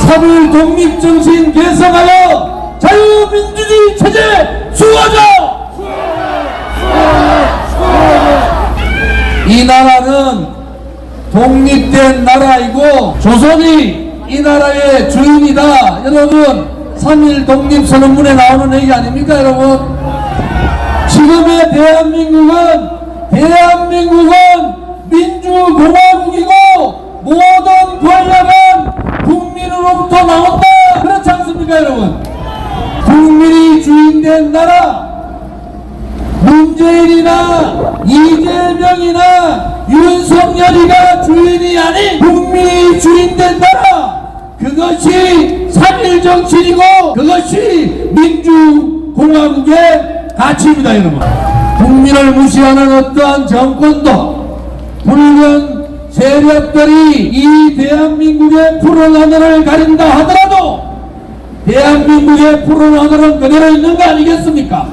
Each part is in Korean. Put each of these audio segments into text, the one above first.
3.1 독립정신 개성하여 자유민주주의 체제 수호하자! 이 나라는 독립된 나라이고 조선이 이 나라의 주인이다. 여러분 3.1 독립선언문에 나오는 얘기 아닙니까 여러분? 지금의 대한민국은 민주공화국이고 모든 권력은 국민으로부터 나온다. 그렇지 않습니까 여러분? 국민이 주인된 나라, 문재인이나 이재명이나 윤석열이가 주인이 아닌 국민이 주인된 나라, 그것이 3.1 정치이고 그것이 민주공화국의 가치입니다 여러분. 국민을 무시하는 어떠한 정권도 붉은 세력들이 이 대한민국의 푸른 하늘을 가린다 하더라도 대한민국의 푸른 하늘은 그대로 있는 거 아니겠습니까?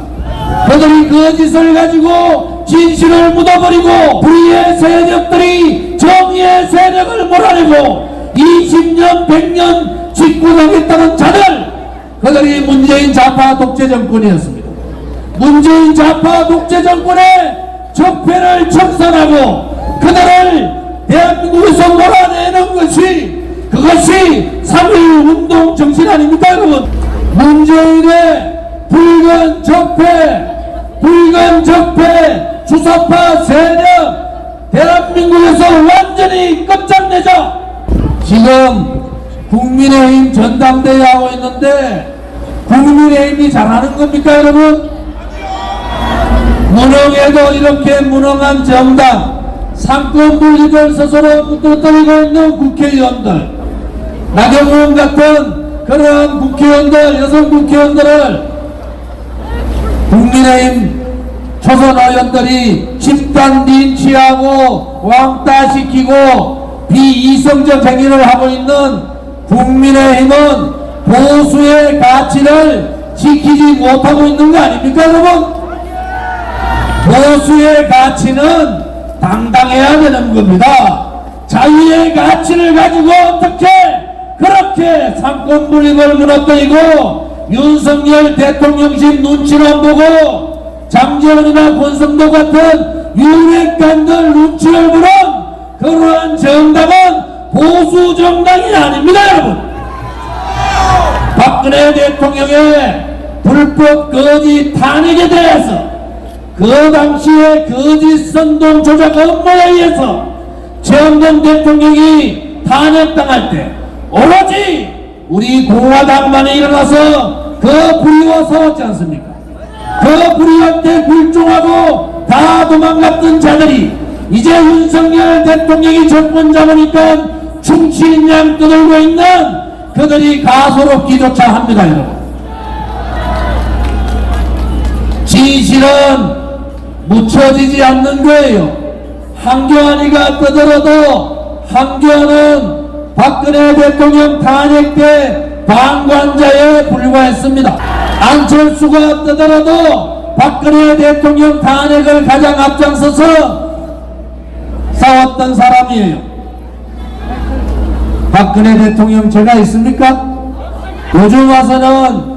그들이 거짓을 가지고 진실을 묻어버리고 불의의 세력들이 정의의 세력을 몰아내고 20년 100년 집권하겠다는 자들, 그들이 문재인 좌파 독재 정권이었습니다. 문재인 좌파 독재 정권의 적폐를 청산하고 그들을 대한민국에서 몰아내는 그것이 3.1 운동 정신 아닙니까 여러분? 문재인의 붉은 적폐 주사파 세력 대한민국에서 완전히 끝장내자. 지금 국민의힘 전당대회 하고 있는데 국민의힘이 잘하는 겁니까 여러분? 무능해도 이렇게 무능한 정당, 상권 분립을 스스로 무너뜨리고 있는 국회의원들, 나경원 같은 그런 국회의원들, 여성 국회의원들을 국민의힘 초선 의원들이 집단 린치하고 왕따시키고 비이성적 행위를 하고 있는 국민의힘은 보수의 가치를 지키지 못하고 있는 거 아닙니까 여러분? 보수의 가치는 당당해야 되는 겁니다. 자유의 가치를 가지고 어떻게 그렇게 상권 분립을 무너뜨리고 윤석열 대통령실 눈치를 보고 장제원이나 권성도 같은 유력간들 눈치를 보는 그러한 정당은 보수 정당이 아닙니다 여러분. 박근혜 대통령의 불법 거짓 탄핵에 대해서 그 당시에 거짓 선동 조작 업무에 의해서 최영돈 대통령이 탄핵당할 때 오로지 우리 공화당만이 일어나서 그 불의와 싸웠지 않습니까? 그 불의한테 굴종하고 다 도망갔던 자들이 이제 윤석열 대통령이 정권 잡으니까 충치인 양 떠들고 있는 그들이 가소롭기조차 합니다 여러분. 진실은 묻혀지지 않는 거예요. 한교안이가 떠들어도 한교안은 박근혜 대통령 탄핵 때 방관자에 불과했습니다. 안철수가 떠들어도 박근혜 대통령 탄핵을 가장 앞장서서 싸웠던 사람이에요. 박근혜 대통령 죄가 있습니까? 요즘 와서는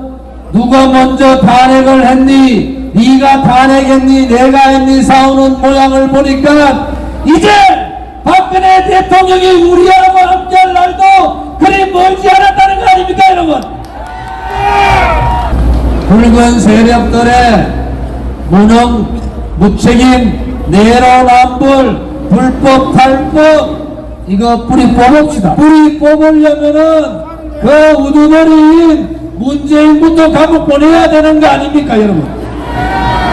누가 먼저 탄핵을 했니? 네가 탄핵했니? 내가 했니? 싸우는 모양을 보니까 이제 박근혜 대통령이 우리하고 함께할 날도 그리 멀지 않았다는 거 아닙니까 여러분? 붉은 세력들의 무능, 무책임, 내로남불, 불법 탈법 이거 뿌리 뽑읍시다. 뿌리 뽑으려면은 그 우두머리인 문재인부터 감옥 보내야 되는 거 아닙니까 여러분?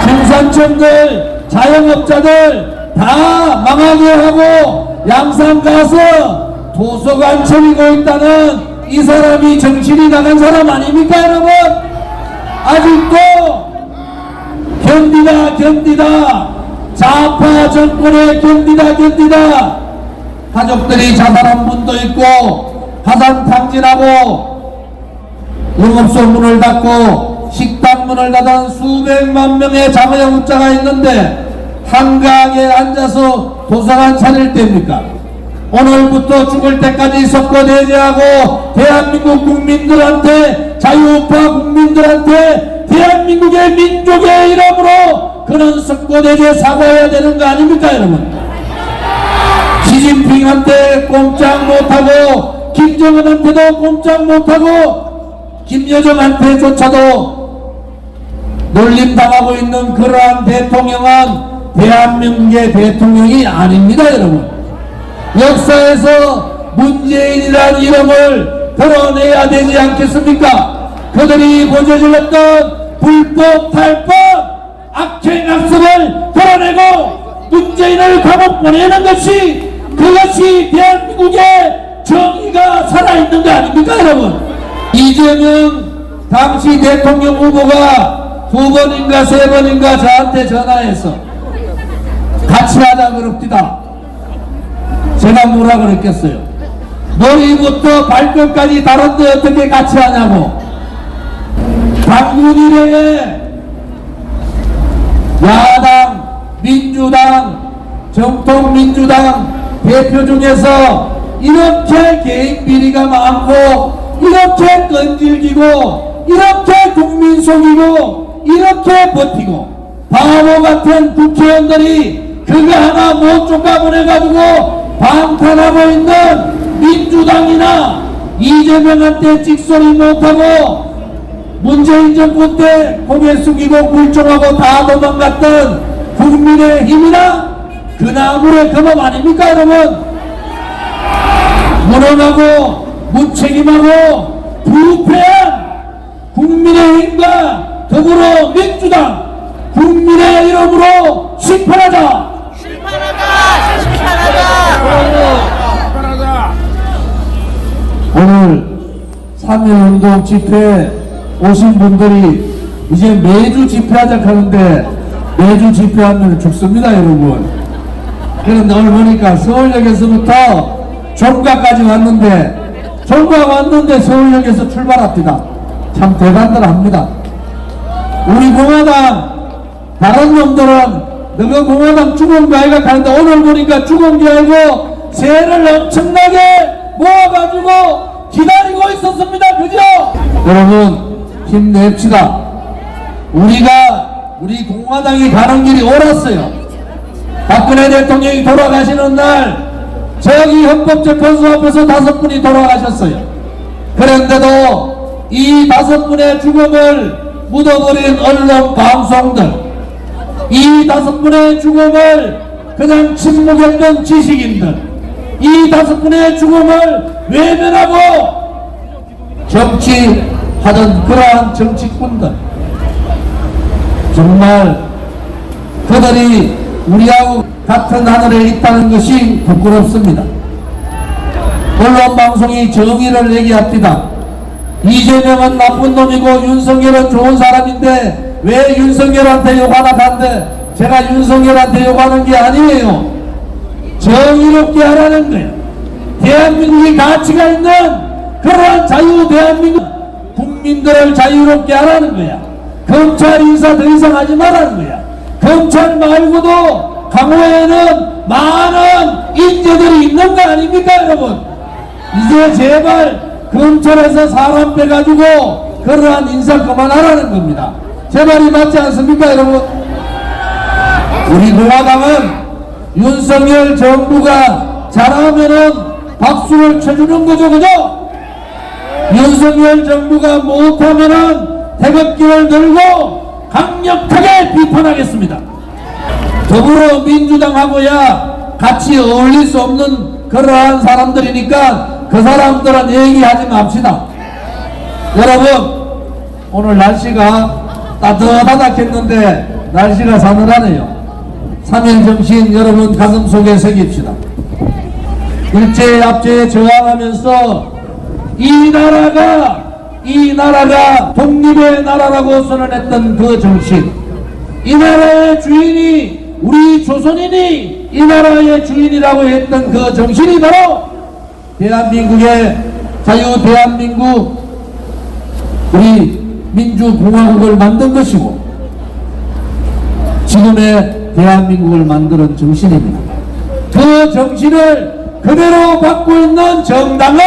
생산청들, 자영업자들 다 망하게 하고 양산 가서 도서관 차리고 있다는 이 사람이 정신이 나간 사람 아닙니까 여러분? 아직도 견디다 좌파 정권에 견디다 가족들이 자살한 분도 있고 화산 탕진하고 영업소 문을 닫고 식당 문을 닫은 수백만 명의 자영업자가 있는데 한강에 앉아서 도서관 차릴 때입니까? 오늘부터 죽을 때까지 석고대죄하고 대한민국 국민들한테, 자유우파 국민들한테 대한민국의 민족의 이름으로 그런 석고대죄 사과해야 되는 거 아닙니까 여러분? 시진핑한테 꼼짝 못하고 김정은한테도 꼼짝 못하고 김여정한테조차도 놀림당하고 있는 그러한 대통령은 대한민국의 대통령이 아닙니다 여러분. 역사에서 문재인이라는 이름을 드러내야 되지 않겠습니까? 그들이 보여질렀던 불법 탈법 악행 악습을 드러내고 문재인을 감옥 보내는 것이, 그것이 대한민국의 정의가 살아있는 거 아닙니까 여러분? 이재명 당시 대통령 후보가 2번인가 3번인가 저한테 전화해서 같이 하자 그럽디다. 제가 뭐라 그랬겠어요? 머리부터 발끝까지 다른데 어떻게 같이 하냐고. 당군 이래에 야당, 민주당, 정통민주당 대표 중에서 이렇게 개인 비리가 많고, 이렇게 끈질기고, 이렇게 국민 속이고, 이렇게 버티고, 바보 같은 국회의원들이 그거 하나 못 쫓아보내가지고 방탄하고 있는 민주당이나 이재명한테 찍소리 못하고 문재인 정부 때 고개 숙이고 굴종하고 다 도망갔던 국민의힘이나 그 나무의 근업 아닙니까 여러분? 무능하고 무책임하고 부패한 국민의힘과 더불어민주당 국민의 이름으로 심판하자! 오늘 3.1운동 집회 오신 분들이 이제 매주 집회하자 하는데 매주 집회하면 죽습니다 여러분. 그런데 오늘 보니까 서울역에서부터 종각까지 왔는데, 종각 왔는데 서울역에서 출발합니다. 참 대단들 합니다. 우리 공화당 다른 놈들은 너가 공화당 죽은 거 아이가 가는데 오늘 보니까 죽은 게 아니고 새를 엄청나게 모아가지고 기다리고 있었습니다. 그죠? 여러분 힘냅시다. 우리 공화당이 가는 길이 옳았어요. 박근혜 대통령이 돌아가시는 날 저기 헌법재판소 앞에서 5분이 돌아가셨어요. 그런데도 이 5분의 죽음을 묻어버린 언론 방송들, 이 5분의 죽음을 그냥 침묵했던 지식인들, 이 5분의 죽음을 외면하고 정치하던 그러한 정치꾼들, 정말 그들이 우리하고 같은 하늘에 있다는 것이 부끄럽습니다. 언론 방송이 정의를 얘기합니다. 이재명은 나쁜 놈이고 윤석열은 좋은 사람인데 왜 윤석열한테 욕하나 한데, 제가 윤석열한테 욕하는 게 아니에요. 정의롭게 하라는 거예요. 대한민국의 가치가 있는 그러한 자유 대한민국 국민들을 자유롭게 하라는 거야. 검찰 인사 더 이상 하지 말라는 거야. 검찰 말고도 강호에는 많은 인재들이 있는 거 아닙니까 여러분? 이제 제발 검찰에서 사람 빼가지고 그러한 인사 그만하라는 겁니다. 제 말이 맞지 않습니까 여러분? 우리 공화당은 윤석열 정부가 잘하면은 박수를 쳐주는 거죠, 그죠? 윤석열 정부가 못하면은 태극기를 들고 강력하게 비판하겠습니다. 더불어민주당하고야 같이 어울릴 수 없는 그러한 사람들이니까 그 사람들은 얘기하지 맙시다. 여러분 오늘 날씨가 따뜻하다 했는데 날씨가 사늘하네요. 3.1 정신 여러분 가슴속에 새깁시다. 일제의 압제에 저항하면서 이 나라가 독립의 나라라고 선언했던 그 정신, 이 나라의 주인이 우리 조선인이 이 나라의 주인이라고 했던 그 정신이 바로 대한민국의 자유 대한민국 우리 민주공화국을 만든 것이고 지금의 대한민국을 만드는 정신입니다. 그 정신을 그대로 받고 있는 정당은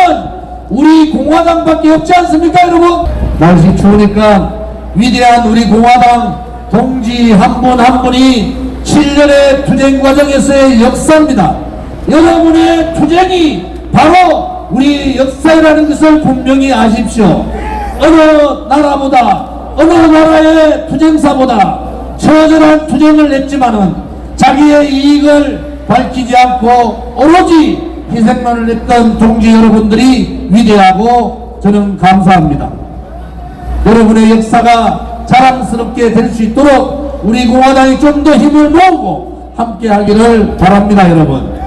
우리 공화당밖에 없지 않습니까, 여러분? 날씨 추우니까 위대한 우리 공화당 동지 한 분 한 분이 7년의 투쟁 과정에서의 역사입니다. 여러분의 투쟁이 바로 우리 역사라는 것을 분명히 아십시오. 어느 나라보다, 어느 나라의 투쟁사보다 처절한 투쟁을 했지만은 자기의 이익을 밝히지 않고 오로지 희생만을 했던 동지 여러분들이 위대하고 저는 감사합니다. 여러분의 역사가 자랑스럽게 될 수 있도록 우리 공화당이 좀 더 힘을 모으고 함께 하기를 바랍니다, 여러분.